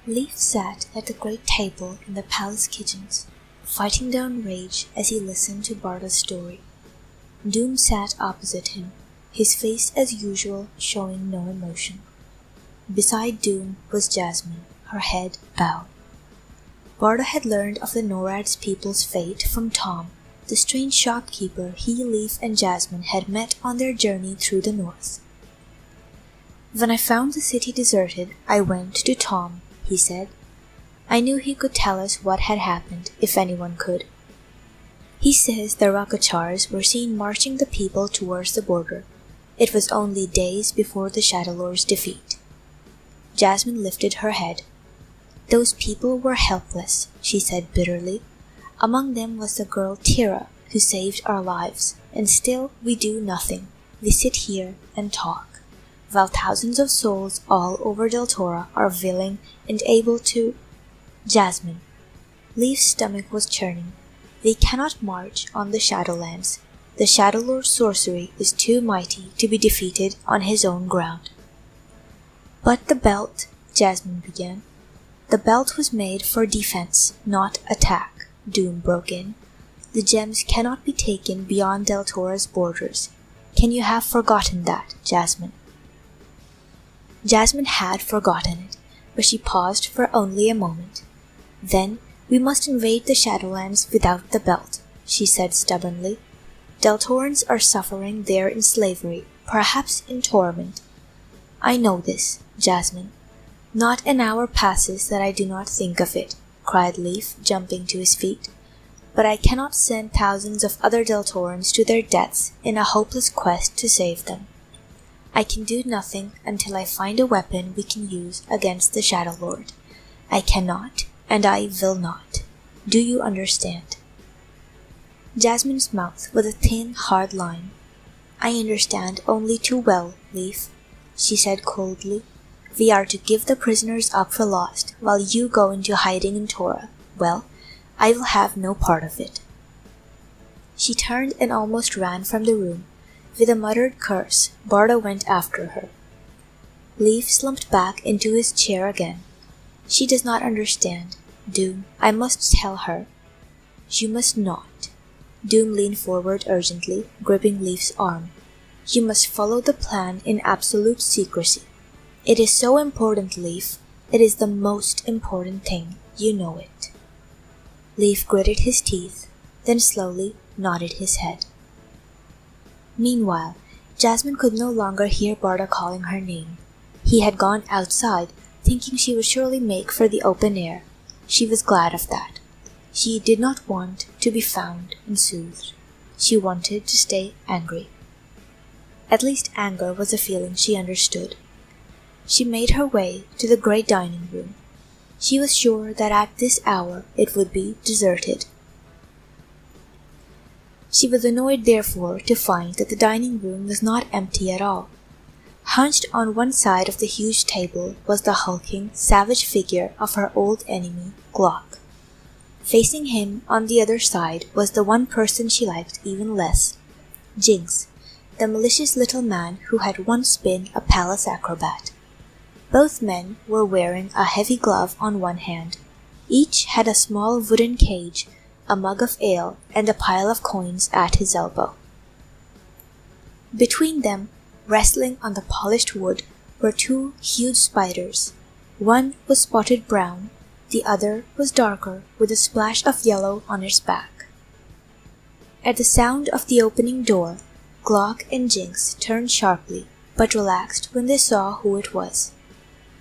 Lief sat at the great table in the palace kitchens, fighting down rage as he listened to Barda's story. Doom sat opposite him, his face as usual showing no emotion. Beside Doom was Jasmine, her head bowed. Barda had learned of the Norad's people's fate from Tom, the strange shopkeeper he, Lief, and Jasmine had met on their journey through the north. "When I found the city deserted, I went to Tom," he said. "I knew he could tell us what had happened, if anyone could. He says the Rakachars were seen marching the people towards the border. It was only days before the Shadowlord's defeat." Jasmine lifted her head. "Those people were helpless," she said bitterly. "Among them was the girl Tira, who saved our lives, and still we do nothing. We sit here and talk, while thousands of souls all over Deltora are willing and able to—" "Jasmine." Lief's stomach was churning. "They cannot march on the Shadowlands. The Shadowlord's sorcery is too mighty to be defeated on his own ground." "But the belt," Jasmine began. "The belt was made for defense, not attack," Doom broke in. "The gems cannot be taken beyond Deltora's borders. Can you have forgotten that, Jasmine?" Jasmine had forgotten it, but she paused for only a moment. "Then we must invade the Shadowlands without the belt," she said stubbornly. "Deltorans are suffering there in slavery, perhaps in torment. I know this, Jasmine. Not an hour passes that I do not think of it," cried Lief, jumping to his feet. "But I cannot send thousands of other Deltorans to their deaths in a hopeless quest to save them. I can do nothing until I find a weapon we can use against the Shadowlord. I cannot, and I will not. Do you understand?" Jasmine's mouth was a thin, hard line. "I understand only too well, Lief," she said coldly. "We are to give the prisoners up for lost, while you go into hiding in Tora. Well, I will have no part of it." She turned and almost ran from the room. With a muttered curse, Barda went after her. Lief slumped back into his chair again. "She does not understand. Doom, I must tell her." "You must not." Doom leaned forward urgently, gripping Lief's arm. "You must follow the plan in absolute secrecy. It is so important, Lief. It is the most important thing. You know it." Lief gritted his teeth, then slowly nodded his head. Meanwhile, Jasmine could no longer hear Barda calling her name. He had gone outside, thinking she would surely make for the open air. She was glad of that. She did not want to be found and soothed. She wanted to stay angry. At least anger was a feeling she understood. She made her way to the great dining room. She was sure that at this hour it would be deserted. She was annoyed, therefore, to find that the dining room was not empty at all. Hunched on one side of the huge table was the hulking, savage figure of her old enemy, Glock. Facing him on the other side was the one person she liked even less, Jinx, the malicious little man who had once been a palace acrobat. Both men were wearing a heavy glove on one hand. Each had a small wooden cage, a mug of ale, and a pile of coins at his elbow. Between them, wrestling on the polished wood, were two huge spiders. One was spotted brown, the other was darker, with a splash of yellow on its back. At the sound of the opening door, Glock and Jinx turned sharply, but relaxed when they saw who it was.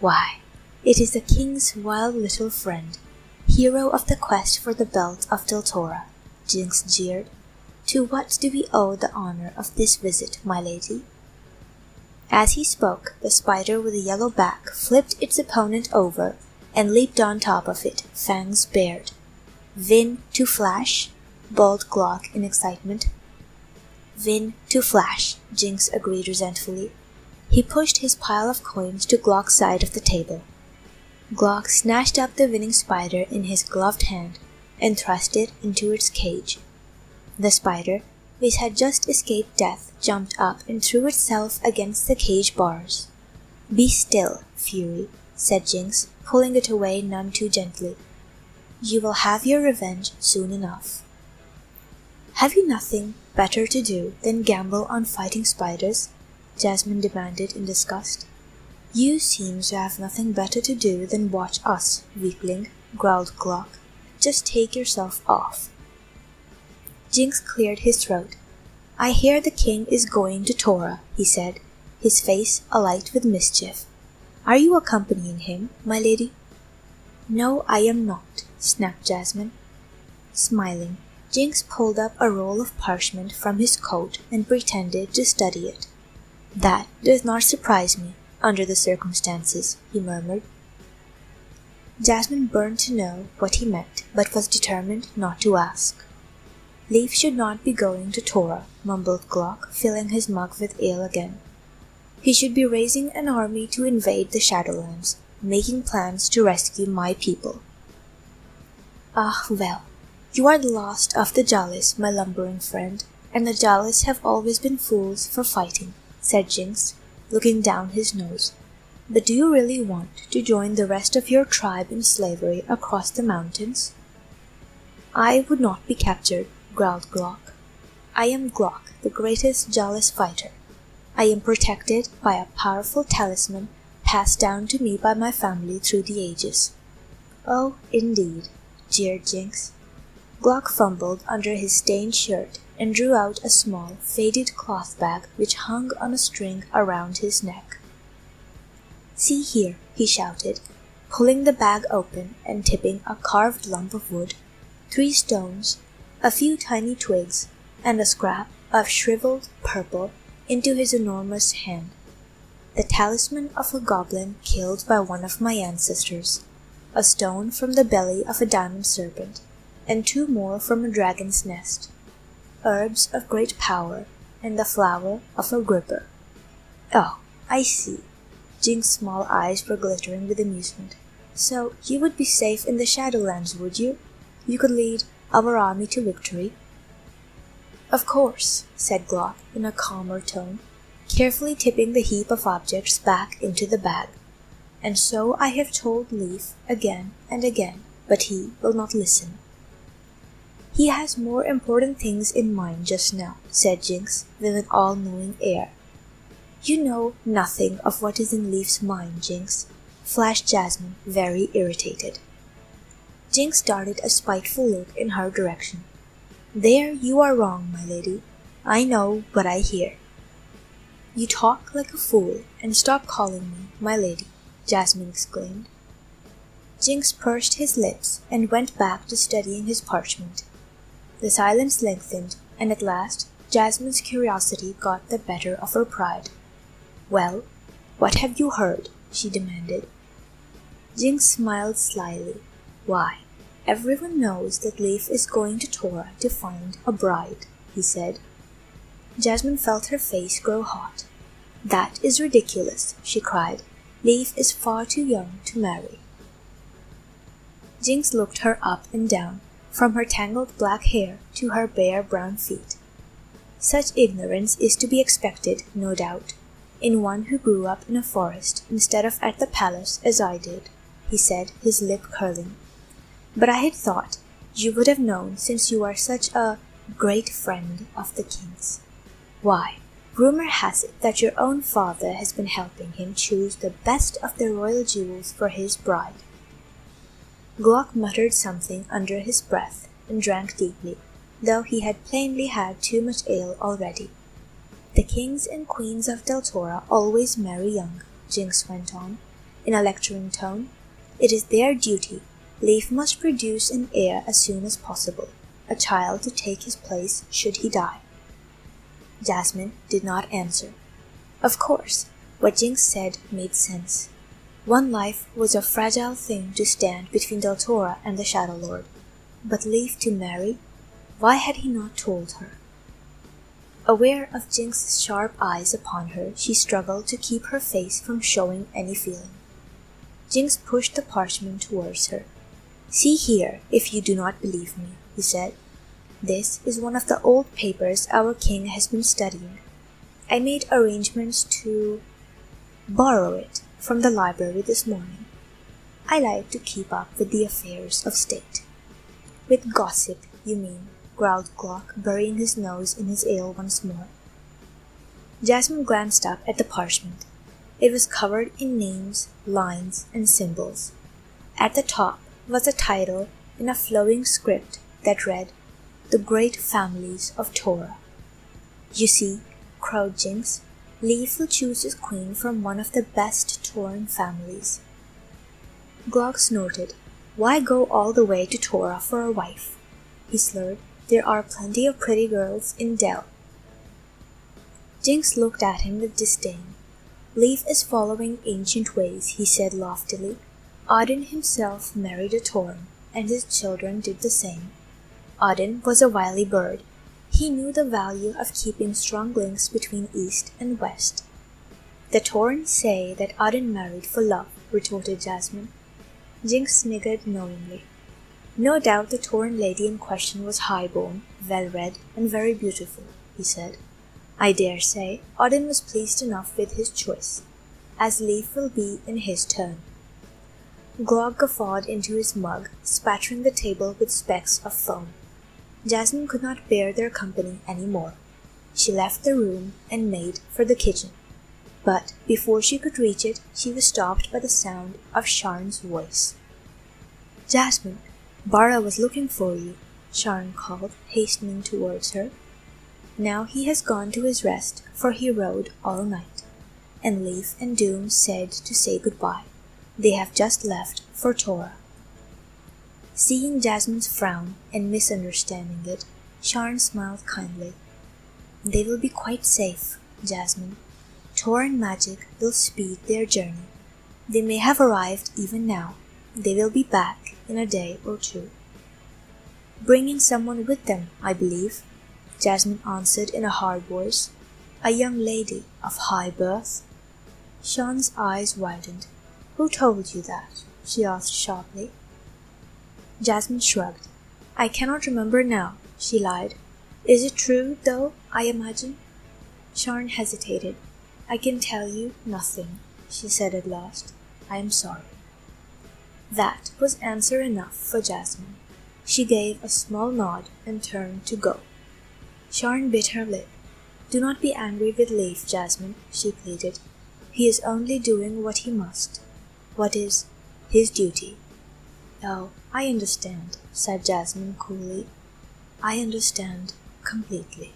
"Why, it is the king's wild little friend, hero of the quest for the belt of Deltora," Jinx jeered. "To what do we owe the honor of this visit, my lady?" As he spoke, the spider with a yellow back flipped its opponent over and leaped on top of it, fangs bared. "Win to flash?" bawled Glock in excitement. "Win to flash," Jinx agreed resentfully. He pushed his pile of coins to Glock's side of the table. Glock snatched up the winning spider in his gloved hand and thrust it into its cage. The spider, which had just escaped death, jumped up and threw itself against the cage bars. "Be still, Fury," said Jinx. pulling it away none too gently. "You will have your revenge soon enough." "Have you nothing better to do than gamble on fighting spiders?" Jasmine demanded in disgust. "You seem to have nothing better to do than watch us, weakling," growled Glock. "Just take yourself off." Jinx cleared his throat. "I hear the king is going to Tora," he said, his face alight with mischief. "Are you accompanying him, my lady?" "No, I am not," snapped Jasmine. Smiling, Jinx pulled up a roll of parchment from his coat and pretended to study it. "That does not surprise me, under the circumstances," he murmured. Jasmine burned to know what he meant, but was determined not to ask. "Lief should not be going to Tora," mumbled Glock, filling his mug with ale again. "He should be raising an army to invade the Shadowlands, making plans to rescue my people." "Ah, well, you are the last of the Jalis, my lumbering friend, and the Jalis have always been fools for fighting," said Jinx, looking down his nose. "But do you really want to join the rest of your tribe in slavery across the mountains?" "I would not be captured," growled Glock. "I am Glock, the greatest Jalis fighter. I am protected by a powerful talisman passed down to me by my family through the ages." "Oh, indeed," jeered Jinx. Glock fumbled under his stained shirt and drew out a small, faded cloth bag which hung on a string around his neck. "See here," he shouted, pulling the bag open and tipping a carved lump of wood, 3 stones, a few tiny twigs, and a scrap of shriveled purple into his enormous hand. "The talisman of a goblin killed by one of my ancestors, a stone from the belly of a diamond serpent, and 2 more from a dragon's nest, herbs of great power, and the flower of a gripper." "Oh, I see." Jinx's small eyes were glittering with amusement. "So you would be safe in the Shadowlands, would you? You could lead our army to victory." "Of course," said Glock in a calmer tone, carefully tipping the heap of objects back into the bag. "And so I have told Lief again and again, but he will not listen." "He has more important things in mind just now," said Jinx with an all-knowing air. "You know nothing of what is in Lief's mind, Jinx," flashed Jasmine, very irritated. Jinx darted a spiteful look in her direction. "There you are wrong, my lady. I know what I hear." "You talk like a fool, and stop calling me my lady," Jasmine exclaimed. Jinx pursed his lips and went back to studying his parchment. The silence lengthened, and at last Jasmine's curiosity got the better of her pride. "Well, what have you heard?" she demanded. Jinx smiled slyly. "Why, everyone knows that Lief is going to Tora to find a bride," he said. Jasmine felt her face grow hot. "That is ridiculous," she cried. "Lief is far too young to marry." Jinx looked her up and down, from her tangled black hair to her bare brown feet. Such ignorance is to be expected, no doubt, in one who grew up in a forest instead of at the palace as I did, he said, his lip curling. "But I had thought you would have known, since you are such a great friend of the king's. Why, rumor has it that your own father has been helping him choose the best of the royal jewels for his bride." Glock muttered something under his breath and drank deeply, though he had plainly had too much ale already. "The kings and queens of Deltora always marry young," Jinx went on, in a lecturing tone. "It is their duty. Lief must produce an heir as soon as possible, a child to take his place should he die." Jasmine did not answer. Of course, what Jinx said made sense. One life was a fragile thing to stand between Deltora and the Shadow Lord. But Lief to marry? Why had he not told her? Aware of Jinx's sharp eyes upon her, she struggled to keep her face from showing any feeling. Jinx pushed the parchment towards her. "See here, if you do not believe me," he said. "This is one of the old papers our king has been studying. I made arrangements to borrow it from the library this morning." I like to keep up with the affairs of state. With gossip, you mean, growled Glock, burying his nose in his ale once more. Jasmine glanced up at the parchment. It was covered in names, lines, and symbols. At the top was a title in a flowing script that read, "The Great Families of Torah." "You see," crowed Jinx, "Lief will choose his queen from one of the best Toran families." Glock snorted. "Why go all the way to Torah for a wife?" he slurred. "There are plenty of pretty girls in Del." Jinx looked at him with disdain. "Lief is following ancient ways," he said loftily. "Odin himself married a Toran, and his children did the same. Odin was a wily bird. He knew the value of keeping strong links between East and West." "The Torans say that Odin married for love," retorted Jasmine. Jinx sniggered knowingly. "No doubt the Toran lady in question was high-born, well-read, and very beautiful," he said. "I dare say Odin was pleased enough with his choice, as Lief will be in his turn." Glog guffawed into his mug, spattering the table with specks of foam. Jasmine could not bear their company any more. She left the room and made for the kitchen. But before she could reach it, she was stopped by the sound of Sharn's voice. "Jasmine, Barda was looking for you," Sharn called, hastening towards her. "Now he has gone to his rest, for he rode all night." And Lief and Doom said to say goodbye. They have just left for Torah. Seeing Jasmine's frown and misunderstanding it, Sharn smiled kindly. "They will be quite safe, Jasmine. Toran magic will speed their journey. They may have arrived even now. They will be back in a day or two." "Bringing someone with them, I believe," Jasmine answered in a hard voice. "A young lady of high birth." Sharn's eyes widened. "Who told you that?" she asked sharply. Jasmine shrugged. "I cannot remember now," she lied. "Is it true, though, I imagine?" Sharn hesitated. "I can tell you nothing," she said at last. "I am sorry." That was answer enough for Jasmine. She gave a small nod and turned to go. Sharn bit her lip. "Do not be angry with Lief, Jasmine," she pleaded. "He is only doing what he must. What is his duty." "Oh, I understand," said Jasmine coolly. "I understand completely."